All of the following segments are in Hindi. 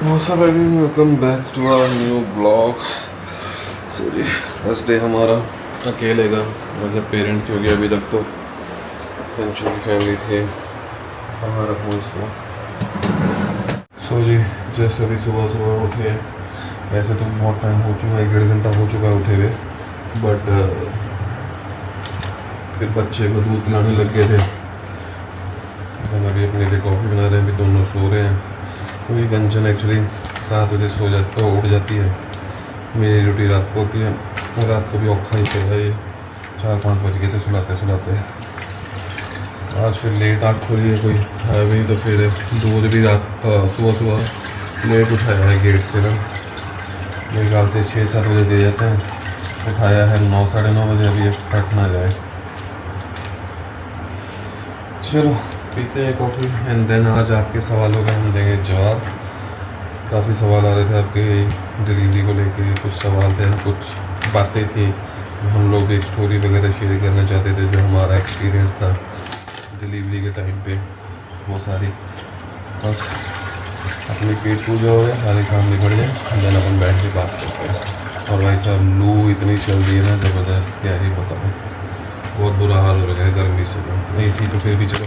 What's up everyone, welcome back to our new vlog। So ji first day हमारा अकेले का एज ए पेरेंट, क्योंकि अभी तक तो पेंशन की फैमिली थे। कहाँ रखूँ इसको। सो जी जैसे अभी सुबह सुबह उठे, वैसे तो बहुत टाइम हो चुका है, 1.5 घंटा हो चुका है उठे हुए, बट फिर बच्चे को दूध पिलाने लग गए थे। अभी अपने लिए कॉफ़ी बना रहे हैं, अभी दोनों सो रहे हैं। क्योंकि कंचन एक्चुअली 7 बजे उठ जाती है। मेरी ड्यूटी रात को होती है, रात को भी औखा ही है ये, 4-5 बज गए थे सुलाते। आज फिर लेट आँख खुली है, कोई है भी, तो फिर दूध भी रात सुबह लेट उठाया है गेट से ना। मेरे ख्याल से 6-7 बजे दे जाते हैं, उठाया है 9-9:30 बजे, अभी फट ना जाए। चलो पीते हैं कॉफ़ी एंड देन आज आपके सवालों का हम देंगे जवाब। काफ़ी सवाल आ रहे थे आपके डिलीवरी को लेके, कुछ सवाल थे, कुछ बातें थी, हम लोग एक स्टोरी वगैरह शेयर करना चाहते थे, जो हमारा एक्सपीरियंस था डिलीवरी के टाइम पे। वो सारी बस अपनी पेट पूजा हो गया, सारे काम निकल गए, देन अपन बैठ के बात करते हैं। और भाई साहब लू इतनी चल रही है ना ज़बरदस्त, क्या ही बताऊँ, बहुत बुरा हाल हो रहा है गर्मी से। एसी तो फिर भी चलो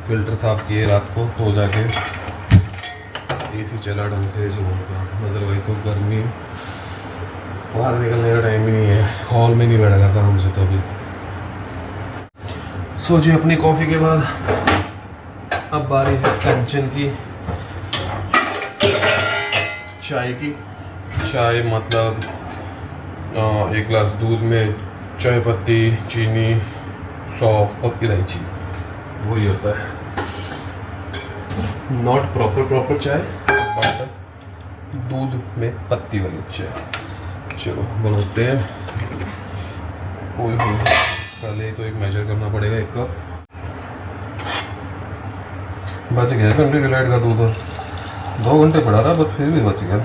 फिल्टर साफ़ किए रात को, तो जाके एसी चला ढंग से सुबह का, अदरवाइज़ तो गर्मी बाहर निकलने का टाइम ही नहीं है। हॉल में नहीं बैठा जाता हमसे तो अभी। सोचिए अपनी कॉफ़ी के बाद अब बारी है कंचन की चाय की। चाय मतलब 1 गिलास दूध में चाय पत्ती, चीनी, सौंफ और इलायची, वही होता है। नॉट प्रॉपर चाय, बट दूध में पत्ती वाली चाय। चलो बनाते हैं। पहले तो एक मेजर करना पड़ेगा, 1 कप। बच गया घंटे की लाइट का दूध, 2 घंटे पड़ा था बट फिर भी बच गया।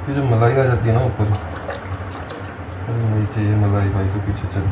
ये जो मलाई आ जाती है ना ऊपर, नहीं चाहिए मलाई, भाई के पीछे चल।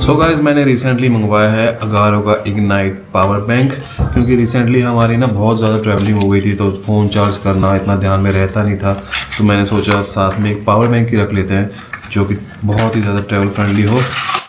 सो गाइस मैंने रिसेंटली मंगवाया है अगारो का इग्नाइट पावर बैंक, क्योंकि रिसेंटली हमारी ना बहुत ज़्यादा ट्रैवलिंग हो गई थी, तो फ़ोन चार्ज करना इतना ध्यान में रहता नहीं था। तो मैंने सोचा अब साथ में एक पावर बैंक ही रख लेते हैं, जो कि बहुत ही ज़्यादा ट्रैवल फ्रेंडली हो।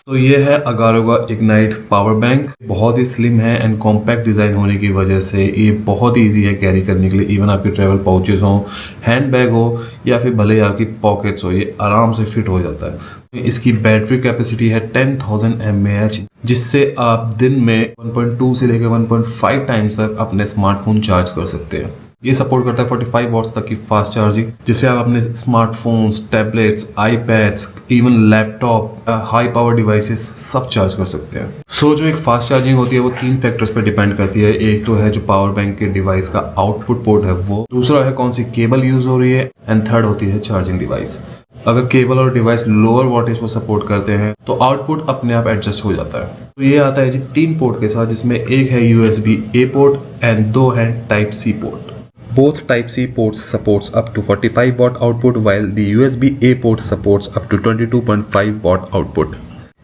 तो ये है अगारो का इग्नाइट पावर बैंक। बहुत ही स्लिम है एंड कॉम्पैक्ट डिज़ाइन होने की वजह से ये बहुत ही ईजी है कैरी करने के लिए। इवन आपके ट्रैवल पाउचेस हो, हैंड बैग हो, या फिर भले ही आपकी पॉकेट्स हो, ये आराम से फिट हो जाता है। इसकी बैटरी कैपेसिटी है 10,000 mAh, जिससे आप दिन में 1.2 से लेकर 1.5 टाइम्स तक अपने स्मार्टफोन चार्ज कर सकते हैं। ये सपोर्ट करता है 45 वॉट्स तक की फास्ट चार्जिंग, जिससे आप अपने smartphones, tablets, iPads, even laptop, high power devices सब चार्ज कर सकते हैं। जो एक फास्ट चार्जिंग होती है वो 3 फैक्टर्स पे डिपेंड करती है। एक तो है जो पावर बैंक के डिवाइस का आउटपुट पोर्ट है वो, दूसरा है कौन सी केबल यूज हो रही है, एंड थर्ड होती है चार्जिंग डिवाइस। अगर केबल और डिवाइस लोअर वोल्टेज को सपोर्ट करते हैं तो आउटपुट अपने आप एडजस्ट हो जाता है। तो ये आता है जी 3 पोर्ट के साथ, जिसमें एक है USB-A पोर्ट एंड 2 है Type-C port. Both Type-C ports supports up to 45 watt output, while the USB-A port supports up to 22.5 watt output.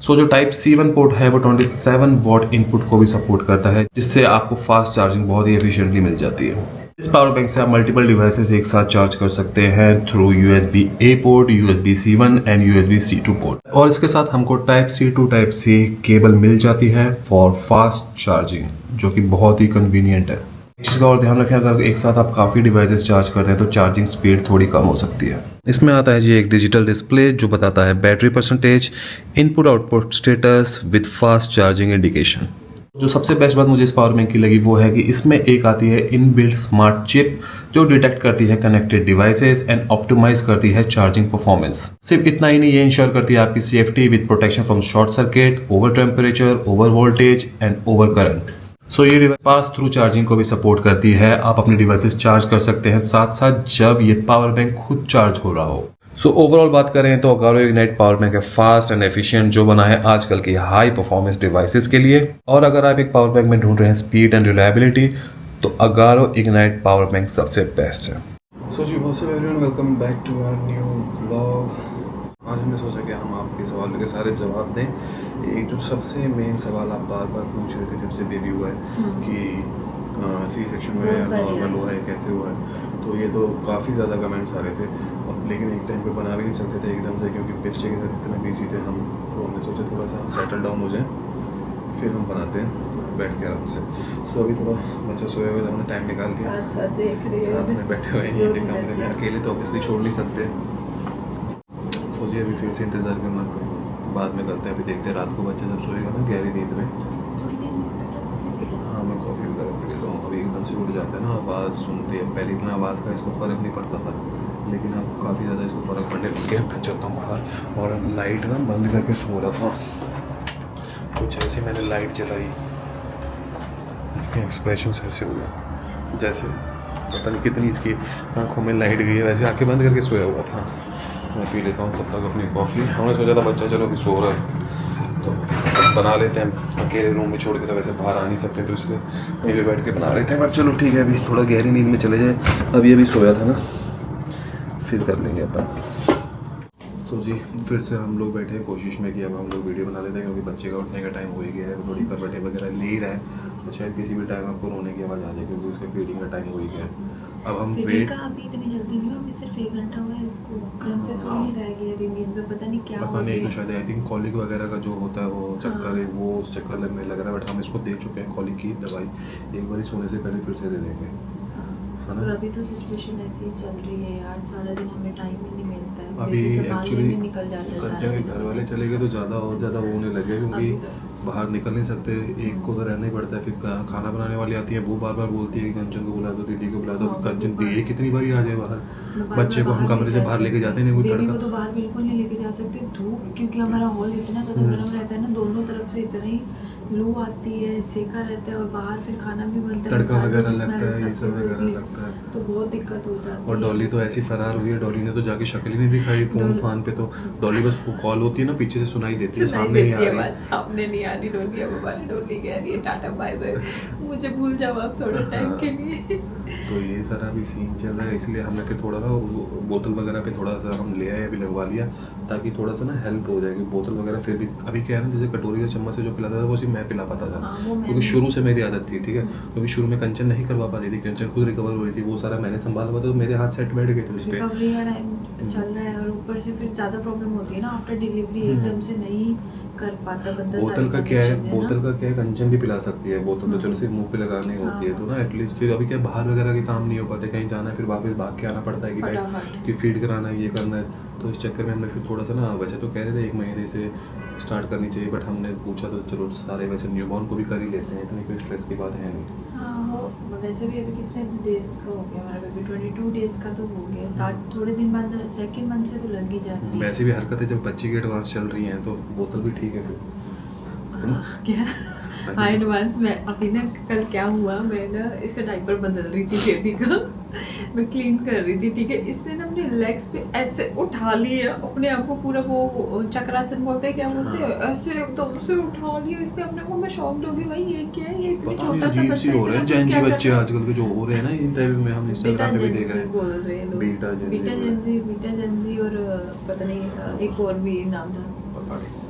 जो Type-C1 पोर्ट है वो 27 वॉट इनपुट को भी सपोर्ट करता है, जिससे आपको फास्ट चार्जिंग बहुत ही एफिशिएंटली मिल जाती है। इस पावर बैंक से आप मल्टीपल डिवाइसेस एक साथ चार्ज कर सकते हैं through USB-A port, USB-C1 and USB-C2 port. और इसके साथ हमको Type-C to Type-C केबल मिल जाती है फॉर फास्ट चार्जिंग, जो कि बहुत ही कन्वीनियंट है। एक चीज़ का और ध्यान रखें, अगर एक साथ आप काफ़ी डिवाइसेस चार्ज करते हैं तो चार्जिंग स्पीड थोड़ी कम हो सकती है। इसमें आता है जी एक डिजिटल डिस्प्ले जो बताता है battery percentage, input output status with fast charging indication. जो सबसे बेस्ट बात मुझे इस पावर बैंक की लगी वो है कि इसमें एक आती है इनबिल्ट स्मार्ट चिप जो डिटेक्ट करती है कनेक्टेड डिवाइसेस एंड ऑप्टिमाइज करती है चार्जिंग परफॉर्मेंस। सिर्फ इतना ही नहीं, ये इंश्योर करती है आपकी safety with protection from short circuit, over temperature, over voltage and over current. So ये डिवाइस पास थ्रू चार्जिंग को भी सपोर्ट करती है। आप अपने डिवाइसेस चार्ज कर सकते हैं साथ साथ जब ये पावर बैंक खुद चार्ज हो रहा हो। सो ओवरऑल बात करें तो अगारो इग्नाइट पावर बैंक है फास्ट एंड एफिशिएंट जो बना है आजकल की हाई परफॉर्मेंस डिवाइसेस के लिए। और अगर आप एक पावर बैंक में ढूंढ रहे हैं स्पीड एंड रिलायबिलिटी तो अगारो इग्नाइट पावर बैंक सबसे बेस्ट है। सो जी what's up everyone, welcome back to our new vlog. आज हमने सोचा कि हम आपके सवालों के सारे जवाब दें। एक जो सबसे मेन सवाल आप बार बार पूछ रहे थे जब से बेबी हुआ है कि सी सेक्शन हुआ है या नॉर्मल हुआ है, कैसे हुआ है, तो ये तो काफ़ी ज़्यादा कमेंट्स आ रहे थे। अब लेकिन एक टाइम पे बना भी नहीं सकते थे एकदम से क्योंकि बच्चे के साथ इतना बिजी थे हम, तो हमने सोचा थोड़ा सा सेटल डाउन हो जाए फिर हम बनाते हैं बैठ के आराम से। सो अभी थोड़ा बच्चा सोया हुआ है, हमने टाइम निकाल दिया, साथ में बैठे हुए हैं ये कमरे में, अकेले तो ऑब्वियसली छोड़ नहीं सकते। सो जी अभी फिर से इंतज़ार करना, बाद में करते हैं। अभी देखते हैं रात को बच्चा जब सोएगा ना गहरी नींद में, हाँ मैं कॉफ़ी वगैरह पी लेता हूँ। अभी एकदम से उठ जाता है ना, आवाज़ सुनते हैं, पहले इतना आवाज़ का इसको फ़र्क नहीं पड़ता था लेकिन अब काफ़ी ज़्यादा इसको फ़र्क पड़ने लग गया। मैं चलता हूँ बाहर और लाइट ना बंद करके सो रहा था, कुछ ऐसे मैंने लाइट जलाई, इसके एक्सप्रेशन ऐसे हुए जैसे पता नहीं कितनी इसकी आँखों में लाइट गई है, वैसे आँखें बंद करके सोया हुआ था। मैं पी लेता हूँ तब तक अपनी कॉफ़ी। हमने सोचा था बच्चा चलो अभी सो रहा है तो बना लेते हैं, अकेले रूम में छोड़ के तो वैसे बाहर आ नहीं सकते तो इसलिए यहीं पे बैठ के बना रहे थे। बट चलो ठीक है, अभी थोड़ा गहरी नींद में चले जाए। अभी अभी सोया था ना, फिर कर लेंगे अपन। सो जी फिर से हम लोग बैठे हैं कोशिश में कि अब हम लोग वीडियो बना लेते हैं क्योंकि बच्चे का उठने का टाइम हो ही गया है, थोड़ी करवटें वगैरह ले ही रहा है तो शायद किसी भी टाइम आपको रोने की आवाज़ आ जाए क्योंकि उसके फीडिंग का टाइम हो ही गया है। अब हम वेट अभी इतनी जल्दी नहीं, अभी सिर्फ 1 घंटा हुआ है इसको, ढंग से सो नहीं रह गया अभी नींद में, पता नहीं क्या हो पता नहीं गया। शायद आई थिंक कॉलिक वगैरह का जो होता है वो चक्कर है, वो उस चक्कर में लग रहा है। बट हम इसको दे चुके हैं कॉलिक की दवाई, एक बार सोने से पहले फिर से दे देंगे, है ना। और अभी तो सिचुएशन ऐसी ही चल रही है यार, सारा दिन हमें टाइम ही नहीं मिलता है, अभी बेबी संभालने एक्चुअली में निकल जाता है सारा कंचन के दिन। घर वाले चले गए तो ज़्यादा और ज़्यादा वो होने लगे क्योंकि अभी तो- बाहर निकल नहीं सकते, एक को तो रहना ही पड़ता है। फिर खाना बनाने वाली आती है, वो बार बार बोलती है कि कंचन को बुला दो, दीदी को बुला दो। हाँ, कंचन वो दिए कितनी बार आ जाए बाहर, बार बच्चे को हम बाहर कमरे से बाहर लेके जाते नहीं, कोई बेबी को तड़का। तो बाहर बिल्कुल नहीं लेके जा सकते, धूप क्योंकि हमारा हॉल इतना ज़्यादा गर्म रहता है ना, दोनों तरफ से इतना ही लू आती है, सेका रहता है और बाहर फिर खाना भी बनता है, तड़का मसालों वगैरह की लगता smell है, ये सब चीज़ों वगैरह की, लगता है। तो बहुत दिक्कत हो जाती है। और डॉली तो ऐसी फरार हुई है, डॉली ने तो जाके शक्ल ही नहीं दिखाई फोन फान पे। तो डॉली बस कॉल होती है ना पीछे से सुनाई देती है, सामने नहीं आ रही। सामने नहीं आ रही डोली, अब हमारी डोली कह रही है टाटा बाय बाय, मुझे भूल जाओ आप थोड़े टाइम के लिए। तो ये सारा अभी सीन चल रहा है, इसलिए हमने फिर थोड़ा सा बोतल वगैरह पे थोड़ा सा हम ले आए, अभी लगवा लिया ताकि थोड़ा सा ना हेल्प हो जाएगी। बोतल वगैरह फिर भी अभी क्या है ना, जैसे कटोरी या चम्मच से जो पिलाता था वो सिर्फ मैं पिला पाता था क्योंकि शुरू से मेरी आदत थी, ठीक है। क्योंकि शुरू में कंचन नहीं करवा पाती थी, कंचन खुद रिकवर हो रही थी, वो सारा मैंने संभाला हुआ था तो मेरे हाथ सेट बैठ गए थे उस पर। रिकवरी का टाइम चल रहा है और ऊपर से फिर ज़्यादा प्रॉब्लम होती है ना आफ्टर डिलीवरी, एकदम से नहीं कर पाता बंदा। बोतल का क्या है, बोतल का क्या है, कंचन भी पिला सकती है बोतल, तो चलो सिर्फ मुंह पे लगानी होती है तो ना एटलीस्ट। फिर अभी क्या बाहर वगैरह के काम नहीं हो पाते, कहीं जाना है फिर वापस भाग के आना पड़ता है कि भाई कि फीड कराना है, ये करना है। तो इस चक्कर में हमने फिर थोड़ा सा ना, वैसे तो कह रहे थे 1 महीने से स्टार्ट करनी चाहिए बट हमने पूछा तो चलो सारे वैसे न्यूबॉर्न को भी कर ही लेते हैं, इतनी कोई स्ट्रेस की बात है नहीं। हाँ वो वैसे भी अभी कितने डेज का हो गया हमारा बेबी, 22 डेज का तो हो गया, स्टार्ट थोड़े दिन बाद सेकंड मंथ से तो लग ही जाती है। वैसे भी हरकतें जब बच्चे की एडवांस चल रही हैं तो बोतल भी ठीक है फिर। क्या हाँ एडवांस में अभी ना कल क्या हुआ, मैं ना इसका डायपर बदल रही थी बेबी का, मैं क्लीन कर रही थी, ठीक है। इसने ना अपने लेग्स पे ऐसे उठा लिया अपने आप को, पूरा वो चक्रासन बोलते हैं, क्या बोलते हैं, ऐसे एकदम से उठा लिया इसने अपने को। मैं शॉक्ड हो गई, भाई ये क्या है, ये इतनी छोटा सा बच्चा हो रहे हैं जेंजी बच्चे आजकल के जो हो रहे हैं ना इंटरव्यू में, हम इंस्टाग्राम पे भी देख रहे हैं बोल रहे हैं लोग, बीटा जेंजी और पता नहीं एक और भी नाम था,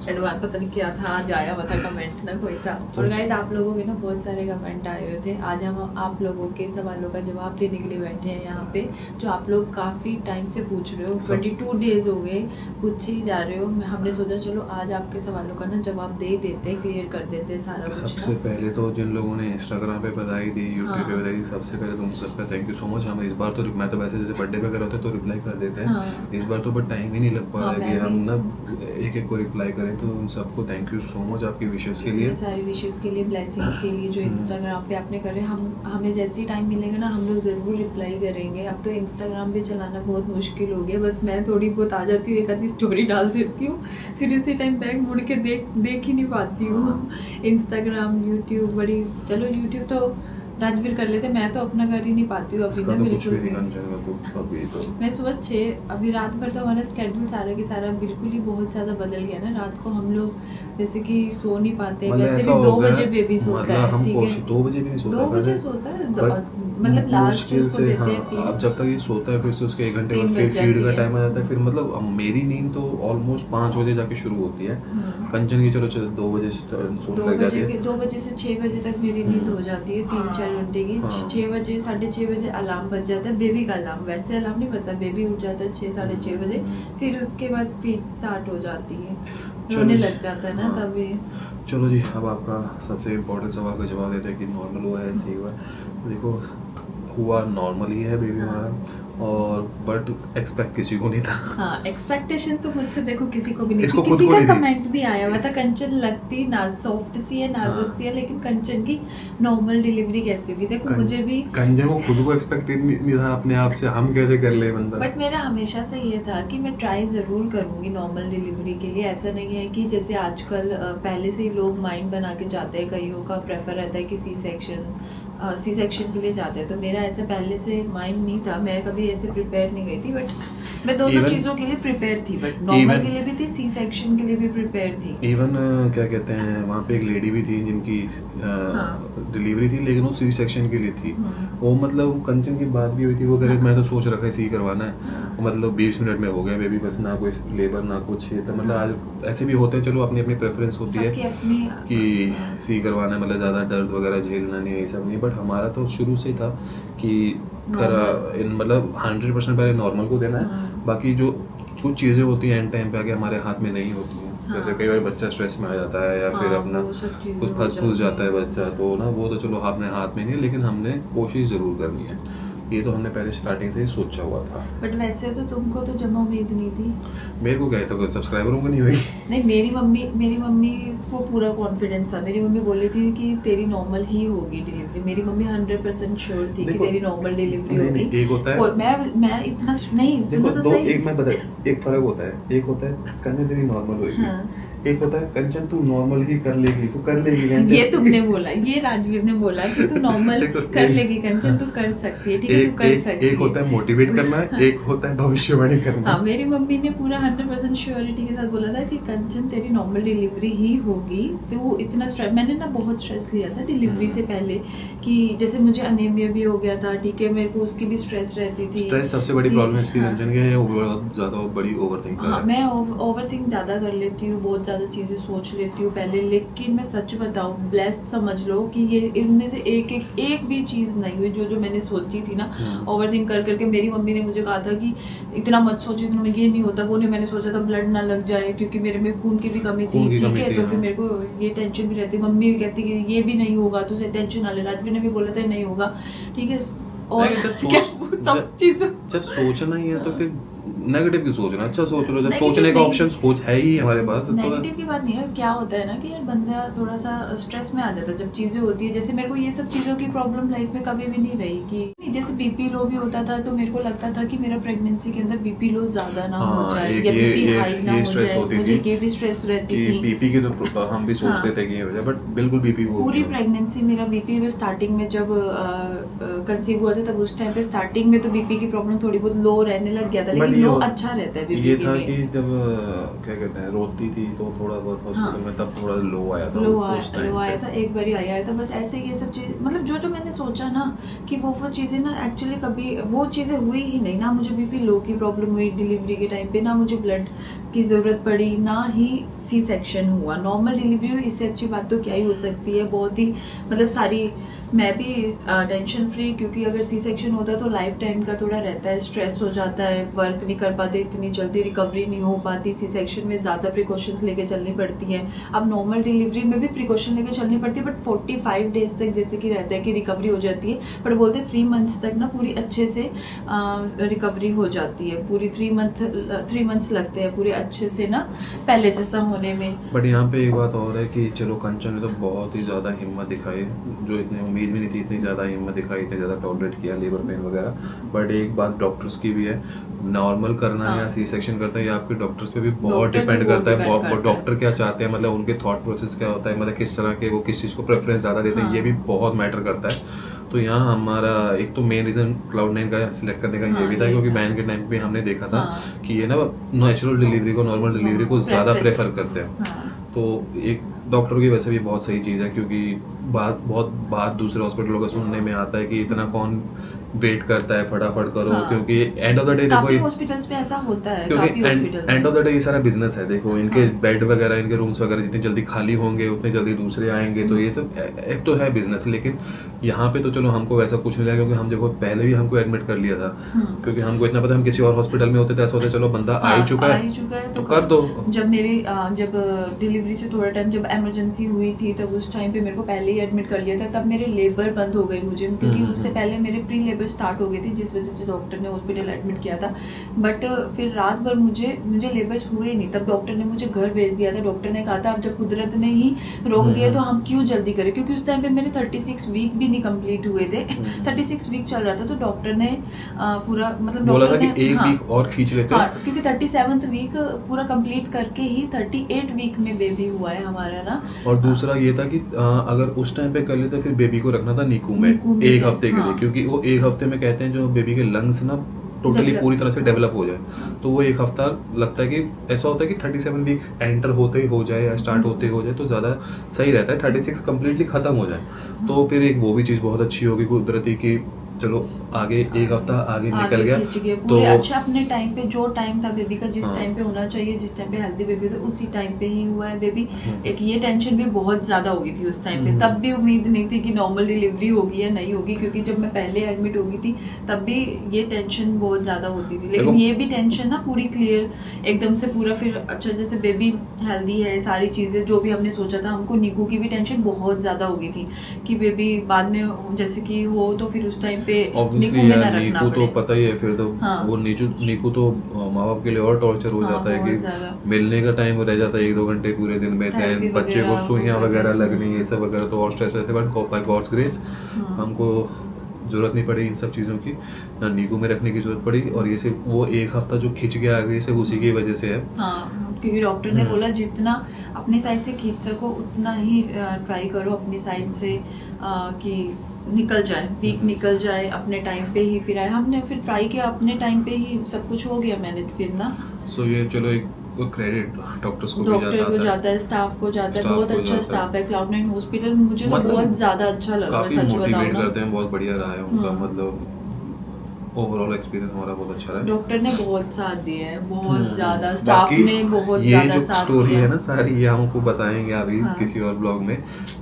एडवांस पता नहीं क्या था। आज आया हुआ था कमेंट ना कोई सा, और गाइस आप लोगों के ना बहुत सारे कमेंट आए हुए थे। आज हम आप लोगों के सवालों का जवाब देने के लिए बैठे हैं यहाँ पे, जो आप लोग काफ़ी टाइम से पूछ रहे हो, 22 डेज हो गए पूछ ही जा रहे हो। हमने सोचा चलो आज आपके सवालों का ना जवाब दे देते, क्लियर कर देते सारा कुछ। सबसे पहले तो जिन लोगों ने इंस्टाग्राम पे बधाई दी, यूट्यूब पे बधाई दी, सबसे पहले तो उन सबका थैंक यू सो मच। हम इस बार तो मैं तो वैसे जैसे बर्थडे वगैरह होता है तो रिप्लाई कर देते हैं, इस बार तो बट टाइम ही नहीं लग पा रहा है कि हम ना एक एक को रिप्लाई करें, तो उन सबको थैंक यू सो मच आपकी विशेस के लिए, सारी विशेस के लिए, ब्लेसिंग्स के लिए जो इंस्टाग्राम पे आपने करे। हमें जैसे ही टाइम मिलेगा ना हम लोग ज़रूर रिप्लाई करेंगे। अब तो इंस्टाग्राम भी चलाना बहुत मुश्किल हो गया, बस मैं थोड़ी बहुत आ जाती हूँ, एक आधी स्टोरी डाल देती हूँ, फिर उसी टाइम बैक मुड़ के देख ही नहीं पाती हूँ। इंस्टाग्राम, यूट्यूब बड़ी, चलो यूट्यूब तो राजवीर कर लेते, मैं तो अपना कर ही नहीं पाती हूँ अभी इसका ना, तो कुछ बिल्कुल भी भी। नहीं करना, तो अभी तो मैं सुबह 6, अभी रात भर तो हमारा स्केड्यूल सारा के सारा बिल्कुल ही बहुत ज़्यादा बदल गया ना। रात को हम लोग जैसे कि सो नहीं पाते, मतलब वैसे ऐसा भी हो 2 गया बजे है, बेबी सोता मतलब है, हम ठीक है 2 बजे भी नहीं सोता 2 बजे पहले, सोता है, but मतलब लास्ट मुश्किल उसको से, देते हाँ, हैं फीड। अब जब तक ये सोता है फिर से उसके 1 घंटे बाद 3 फिर बज फीड जाती का है। टाइम आ जाता है, फिर मतलब अब मेरी नींद तो ऑलमोस्ट 5 बजे जाके शुरू होती है, कंचन की चलो 2 बजे से सोने लग जाती है। 2 बजे से 6 बजे तक मेरी नींद हो जाती है, 3-4 घंटे की। हाँ। 6 बजे 6:30 बजे अलार्म बज जाता है, बेबी का अलार्म, वैसे अलार्म नहीं बजता, बेबी उठ जाता है 6-6:30 बजे, फिर उसके बाद फीड स्टार्ट हो जाती है, रोने लग जाता है ना हाँ। तभी। चलो जी, अब आपका सबसे इम्पोर्टेंट सवाल का जवाब देते हैं कि नॉर्मल हुआ है, ऐसे ही हुआ है। देखो, हुआ नॉर्मल ही है बेबी हमारा, और बट एक्सपेक्ट किसी को नहीं था। हाँ, एक्सपेक्टेशन तो मुझसे देखो किसी को भी नहीं इसको थी, खुद किसी को का नहीं थी। कमेंट भी आया हुआ था, कंचन लगती ना सॉफ्ट सी है, नाजुक सी है, लेकिन कंचन की नॉर्मल डिलीवरी कैसी होगी, देखो मुझे भी। कंजन को खुद को एक्सपेक्टेड नहीं था अपने आप से, हम कैसे कर ले बंदा। बट मेरा हमेशा से ये था कि मैं ट्राई ज़रूर करूँगी नॉर्मल डिलीवरी के लिए। ऐसा नहीं है कि जैसे आजकल पहले से ही लोग माइंड बना के जाते हैं, कईयों का प्रेफर रहता है कि सी सेक्शन के लिए जाते हैं, तो मेरा ऐसे पहले से माइंड नहीं था, मैं कभी ऐसे प्रिपेयर नहीं गई थी। बट मैं दोनों चीज़ों के लिए प्रिपेयर थी, बट नॉर्मल के लिए भी थी, सी सेक्शन के लिए भी प्रिपेयर थी। इवन क्या कहते हैं, वहाँ पे एक लेडी भी थी जिनकी हाँ। डिलीवरी थी, लेकिन वो सी सेक्शन के लिए थी। वो मतलब कंचन की बात भी हुई थी, वो कह रही थी मैं तो सोच रखा है सी करवाना है, वो मतलब 20 मिनट में हो गया बेबी, बस ना कोई लेबर ना कुछ है, तो मतलब आज ऐसे भी होते हैं, चलो अपनी अपनी प्रेफरेंस होती है सबकी अपनी कि सी करवाना है, मतलब ज़्यादा दर्द वगैरह झेलना नहीं है, ये सब नहीं। बट हमारा तो शुरू से ही था कि मतलब 100% पहले नॉर्मल को देना है, बाकी जो कुछ चीज़ें होती हैं एंड टाइम पे आके हमारे हाथ में नहीं होती हैं। जैसे कई बार बच्चा स्ट्रेस में आ जाता है, या फिर अपना वो सब चीज़ें कुछ हो फंस जाता है बच्चा, तो ना वो तो चलो अपने हाथ में नहीं है, लेकिन हमने कोशिश ज़रूर करनी है, ये तो हमने पहले स्टार्टिंग से ही सोचा हुआ था। बट वैसे तो तुमको तो जमा उम्मीद नहीं थी। मेरे को क्या है, तो कोई सब्सक्राइबरों को नहीं हुई। नहीं, मेरी मम्मी को पूरा कॉन्फिडेंस था। मेरी मम्मी बोली थी कि तेरी नॉर्मल ही होगी डिलीवरी। मेरी मम्मी 100% श्योर थी कि देखो, तेरी नॉर्मल डिलीवरी नहीं, होगी। नहीं, एक होता है मैं इतना नहीं, सुनो तो दो, सही। एक मैं बता, एक फर्क होता है, एक होता है कंचन तेरी नॉर्मल होगी, हाँ। एक होता है कंचन तू नॉर्मल ही कर लेगी, तू कर लेगी कंचन। ये तुमने बोला, ये राजवीर ने बोला कि तू नॉर्मल देखो, कर लेगी कंचन, तू कर सकती है, ठीक है, तू कर सकती है। एक होता है मोटिवेट करना, एक होता है भविष्यवाणी करना। हाँ, मेरी मम्मी ने पूरा 100% श्योरिटी के साथ बोला था कि कंचन तेरी नॉर्मल डिलीवरी ही होगी। तो वो इतना स्ट्रेस, मैंने ना बहुत स्ट्रेस लिया था डिलीवरी से पहले, कि जैसे मुझे अनेमिया भी हो गया था, ठीक है, मेरे को उसकी भी स्ट्रेस रहती थी। स्ट्रेस सबसे बड़ी प्रॉब्लम इसकी हाँ। कंचन की है, वो बहुत ज्यादा बड़ी ओवरथिंकर हाँ, है। मैं ओवरथिंक ज़्यादा कर लेती हूँ, बहुत ज़्यादा चीज़ें सोच लेती हूँ पहले। लेकिन मैं सच बताऊँ, ब्लेस्ड समझ लो कि ये इनमें से एक भी चीज़ नहीं हुई जो मैंने सोची थी ना, ओवरथिंक कर करके। मेरी मम्मी ने मुझे कहा था कि इतना मत सोचिए, इतना ये नहीं होता, वो नहीं, मैंने सोचा था ब्लड ना लग जाए, क्योंकि मेरे में खून की भी कमी थी, ठीक है, तो फिर मेरे को ये टेंशन भी रहती। मम्मी भी कहती कि ये भी नहीं होगा, तुझे टेंशन ना ले। राजवीर ने भी बोला था नहीं होगा, ठीक है। और सब चीज़ें जब सोचना ही है तो फिर नेगेटिव की सोचना, अच्छा सोच लो, जब Negative सोचने का नहीं। ऑप्शन है ही हमारे पास, तो नेगेटिव की बात नहीं है। क्या होता है ना कि यार बंदा थोड़ा सा स्ट्रेस में आ जाता है जब चीजें होती है। जैसे मेरे को ये सब चीजों की प्रॉब्लम लाइफ में कभी भी नहीं रही, कि जैसे बीपी लो भी होता था तो मेरे को लगता था कि मेरा प्रेगनेंसी के अंदर बीपी लो ज्यादा ना हो जाए, या बीपी हाई ना हो जाए, मुझे ये भी स्ट्रेस रहती थी। बीपी की तो हम भी सोचते थे कि ये हो जाए, बट बिल्कुल बीपी वो पूरी प्रेगनेंसी मेरा बीपी में, स्टार्टिंग में जब कंसीव हुआ था तब उस टाइम पे स्टार्टिंग में तो बीपी की प्रॉब्लम थोड़ी बहुत लो रहने लग गया था, लेकिन लो अच्छा रहता है बीपी ये के था लिए। कि जब क्या कहते हैं रोती थी तो थोड़ा बहुत हॉस्पिटल में तब थोड़ा लो आया था, लो उस time आया पे। था, एक बार ही आया था बस। ऐसे ये सब चीज़, मतलब जो मैंने सोचा ना कि वो चीज़ें ना एक्चुअली कभी वो चीज़ें हुई ही नहीं ना। मुझे बीपी लो की प्रॉब्लम हुई डिलीवरी के टाइम पे, ना मुझे ब्लड की ज़रूरत पड़ी, ना ही सी सेक्शन हुआ। नॉर्मल डिलीवरी हुई, इससे अच्छी बात तो क्या ही हो सकती है। बहुत ही मतलब सारी मैं भी टेंशन फ्री, क्योंकि अगर सी सेक्शन होता तो लाइफ टाइम का थोड़ा रहता है, स्ट्रेस हो जाता है, वर्क नहीं कर पाते, इतनी जल्दी रिकवरी नहीं हो पाती। सी सेक्शन में ज़्यादा प्रिकॉशंस लेके चलनी पड़ती हैं। अब नॉर्मल डिलीवरी में भी प्रिकॉशन लेके चलनी पड़ती है, बट 45 डेज तक जैसे कि रहता है कि रिकवरी हो जाती है, बट बोलते हैं 3 मंथ्स तक ना पूरी अच्छे से रिकवरी हो जाती है। पूरी 3 मंथ्स लगते हैं पूरे अच्छे से ना पहले जैसा होने में। बट यहाँ पे एक बात और है कि चलो कंचन ने तो बहुत ही ज़्यादा हिम्मत दिखाई, जो इतनी उम्मीद भी नहीं थी, इतनी ज़्यादा हिम्मत दिखाई, इतने ज़्यादा टॉलरेट किया लेबर पेन वगैरह। बट एक बात डॉक्टर्स की भी है, नॉर्मल करना है या सी सेक्शन करना है, ये आपके डॉक्टर्स पे भी बहुत डिपेंड करता है। डॉक्टर क्या चाहते हैं, मतलब उनके थॉट प्रोसेस क्या होता है, मतलब किस तरह के वो किस चीज़ को प्रेफरेंस ज़्यादा देते हैं, ये भी बहुत मैटर करता है। तो यहाँ हमारा एक तो मेन रीज़न Cloud9 का सिलेक्ट करने का ये भी था, क्योंकि बैन के टाइम पे हमने देखा था कि ये ना नेचुरल डिलीवरी को, नॉर्मल डिलीवरी को ज़्यादा प्रेफर करते हैं। तो एक डॉक्टर की वैसे भी बहुत सही चीज़ है, क्योंकि बात दूसरे हॉस्पिटलों का सुनने में आता है कि इतना कौन वेट करता है, फटाफट करो। क्योंकि एंड ऑफ द डे काफी हॉस्पिटल्स में ऐसा होता है, क्योंकि एंड ऑफ द डे ये सारा बिजनेस है। देखो इनके बेड वगैरह, इनके रूम्स वगैरह जितनी जल्दी खाली होंगे उतने जल्दी दूसरे आएंगे, तो ये सब एक तो है बिजनेस। लेकिन यहाँ पे तो चलो हमको वैसा कुछ नहीं लगा, क्योंकि हम देखो पहले भी हमको एडमिट कर लिया था, क्योंकि हमको इतना पता हम किसी और हॉस्पिटल में होते थे, ऐसा होता चलो बंदा आ ही चुका है तो कर दो। जब डिलीवरी से थोड़ा टाइम जब इमरजेंसी हुई थी, तब उस टाइम पे मेरे को पहले ही एडमिट कर लिया था, तब मेरे लेबर बंद हो गई मुझे, क्योंकि उससे पहले मेरे प्री लेबर स्टार्ट हो गई थी, जिस वजह से डॉक्टर ने हॉस्पिटल एडमिट किया था। बट फिर रात भर मुझे लेबर्स हुए नहीं, तब डॉक्टर ने मुझे घर भेज दिया था। डॉक्टर ने कहा था अब जब कुदरत ने ही रोक दिया तो हम क्यों जल्दी करें, क्योंकि उस टाइम पे मेरे 36 वीक भी नहीं कंप्लीट हुए थे। 36 वीक चल रहा था, तो डॉक्टर ने पूरा मतलब बोला था डॉक्टर कि एक वीक और खींच लेते हैं, क्योंकि 37th वीक पूरा कंप्लीट करके ही 38 वीक में बेबी हुआ है हमारा ना। और दूसरा ये था कि अगर उस टाइम पे कर लेते फिर बेबी को रखना था नीकू में एक हफ्ते के लिए, क्योंकि वो एक हफ्ते में कहते हैं जो बेबी के लंग्स ना टोटली पूरी तरह से डेवलप हो जाए, तो वो एक हफ्ता लगता है कि ऐसा होता है कि 37 वीक एंटर होते ही हो जाए या स्टार्ट होते ही हो जाए तो ज़्यादा सही रहता है। 36 कम्प्लीटली ख़त्म हो जाए तो फिर एक वो भी चीज़ बहुत अच्छी होगी कुदरती की, चलो आगे एक हफ्ता आगे निकल गया तो अच्छा अपने टाइम पे जो टाइम था बेबी का, जिस टाइम पे होना चाहिए, जिस टाइम पे हेल्दी बेबी था उसी टाइम पे ही हुआ है बेबी। एक ये टेंशन भी बहुत ज्यादा हो गई थी उस टाइम पे, तब भी उम्मीद नहीं थी कि नॉर्मल डिलीवरी होगी या नहीं होगी, क्योंकि जब मैं पहले एडमिट हो गई थी तब भी ये टेंशन बहुत ज्यादा होती थी। लेकिन ये भी टेंशन ना पूरी क्लियर एकदम से पूरा फिर अच्छा, जैसे बेबी हेल्दी है, सारी चीजें जो भी हमने सोचा था, हमको नीकू की भी टेंशन बहुत ज्यादा हो गई थी कि बेबी बाद में जैसे कि हो तो फिर उस टाइम पे ऑब्वियसली यार नीकू तो पता ही है, फिर तो वो नीकू तो माँ बाप के लिए और टॉर्चर हो जाता है कि मिलने का टाइम रह जाता है 1-2 घंटे पूरे दिन में, बच्चे को सुइयां वगैरह लगनी ये सब वगैरह तो और स्ट्रेस रहते हैं। बट बाय गॉड्स ग्रेस हमको जरूरत नहीं पड़ी इन सब चीज़ों की, ना नीकू में रखने की जरूरत पड़ी, और ये सिर्फ वो एक हफ्ता जो खिंच गया आगे से उसी की वजह से है। क्योंकि डॉक्टर ने बोला जितना अपनी साइड से खींच सको उतना ही ट्राई करो अपनी साइड से कि निकल जाए, वीक निकल जाए अपने टाइम पे ही। फिर आए हमने फिर ट्राई किया अपने टाइम पे ही, सब कुछ हो गया मैनेज फिर ना। सो ये चलो एक क्रेडिट डॉक्टर्स को जाता है, स्टाफ को जाता है, बहुत अच्छा स्टाफ है Cloud9 हॉस्पिटल, मुझे तो बहुत ज्यादा अच्छा लगा, काफी मोटिवेट करते हैं, बहुत बढ़िया रहा है उनका, मतलब ओवरऑल एक्सपीरियंस हमारा बहुत अच्छा रहा। डॉक्टर ने बहुत साथ दिया है, बहुत ज्यादा, स्टाफ ने बहुत ज्यादा साथ दिया। ये स्टोरी है ना सारी, ये हमको बताएंगे अभी किसी और ब्लॉग में।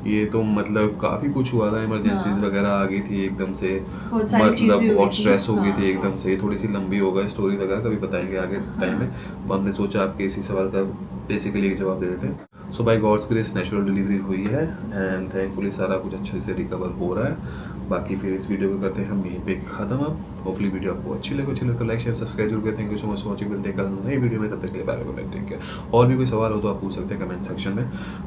ये तो मतलब काफी कुछ हुआ था, इमरजेंसीज वगैरह आ गई थी एकदम से, मतलब बहुत स्ट्रेस हो गई थी एकदम से, थोड़ी सी लंबी होगा स्टोरी वगैरह, कभी बताएंगे आगे टाइम में। हमने सोचा आपके इसी सवाल का बेसिकली जवाब दे देते हैं। So by God's grace natural delivery हुई है एंड थैंकफुली सारा कुछ अच्छे से रिकवर हो रहा है। बाकी फिर इस वीडियो को करते हैं हम यहीं पे खत्म। अब होपफुली वीडियो आपको अच्छी लगे तो लाइक शेयर सब्सक्राइब जरूर करें। Thank you so much for watching, मिलते हैं कल नई वीडियो में, तब तक के लिए बाय बाय, टेक केयर। और भी कोई सवाल हो तो आप पूछ सकते हैं कमेंट सेक्शन में,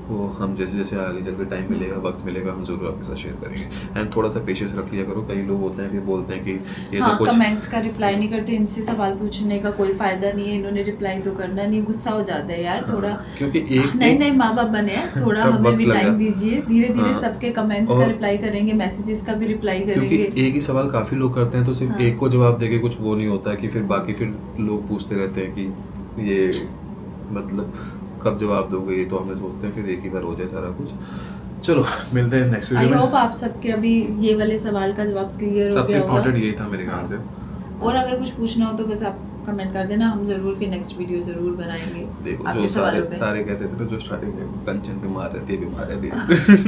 वो हम जैसे जैसे आगे चल के टाइम मिलेगा, वक्त मिलेगा, हम जरूर आपके साथ शेयर करेंगे। एंड थोड़ा सा पेशेंस रख लिया करो, कई लोग होते हैं कि बोलते हैं कि ये तो कुछ कमेंट्स का रिप्लाई नहीं करते, इनसे सवाल पूछने का कोई फायदा नहीं है, इन्होंने रिप्लाई तो करना नहीं, गुस्सा हो जाता है यार थोड़ा, क्योंकि नए माँ बाप बने हैं, थोड़ा हमें भी टाइम दीजिए, धीरे धीरे सबके कमेंट्स का रिप्लाई करेंगे, मैसेजेस का भी रिप्लाई करेंगे। एक ही सवाल काफी लोग करते हैं तो सिर्फ एक को जवाब देके कुछ वो नहीं होता है कि फिर बाकी फिर लोग पूछते रहते हैं कि ये मतलब कब जवाब दोगे, ये तो हमें सोचते हैं फिर एक ही बार हो जाए सारा कुछ। चलो मिलते हैं नेक्स्ट वीडियो में। आई होप आप सबके अभी ये वाले सवाल का जवाब क्लियर हो गया होगा। सबसे इम्पोर्टेंट यही था मेरे ख्याल से। और अगर कुछ पूछना हो तो बस आप कमेंट कर देना, हम जरूर फिर नेक्स्ट वीडियो जरूर बनाएंगे देखो आपके जो सवालों पे। सारे कहते थे जो स्टार्टिंग में कंचन बीमार रहती है, बीमार रहती है।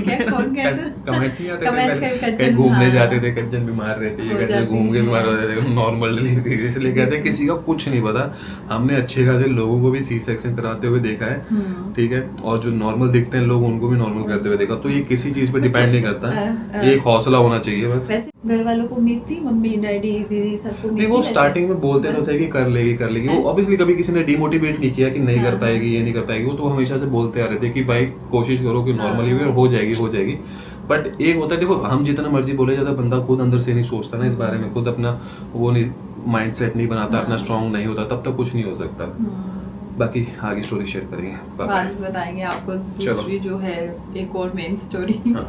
क्या कौन कहता? कमेंट्स नहीं आते थे Comments पहले, का कंचन, कहीं घूमने हाँ। जाते थे कंचन बीमार रहती है, हो कहीं जाती घूम के है। बीमार हो जाते थे, नॉर्मल डिलीवरी, इसलिए कहते हैं किसी का कुछ नहीं पता। हमने अच्छे खासे लोगों को भी सी सेक्शन कराते हुए देखा है, ठीक है, और जो नॉर्मल दिखते हैं लोग उनको भी नॉर्मल करते हुए देखा। तो ये किसी चीज पे डिपेंड नहीं करता, ये एक हौसला होना चाहिए बस। वैसे घर वालों को उम्मीद थी, मम्मी डैडी दीदी सबको उम्मीद नहीं, थी वो वैसे? स्टार्टिंग में बोलते तो थे कि कर लेगी वो ऑब्वियसली कभी किसी ने डिमोटिवेट नहीं किया कि नहीं कर हाँ, पाएगी, ये नहीं कर पाएगी। वो तो हमेशा से बोलते आ रहे थे कि भाई कोशिश करो कि नॉर्मली हाँ। हो जाएगी। बट एक होता है, देखो हम जितना मर्जी बोले जाता, बंदा खुद अंदर से नहीं सोचता ना इस बारे में, खुद अपना वो नहीं माइंड सेट नहीं बनाता, अपना स्ट्रांग नहीं होता, तब तक कुछ नहीं हो सकता। बाकी आगे स्टोरी शेयर करेंगे बाद में बताएंगे आपको चलो। दूसरी जो है एक और मेन स्टोरी। हाँ।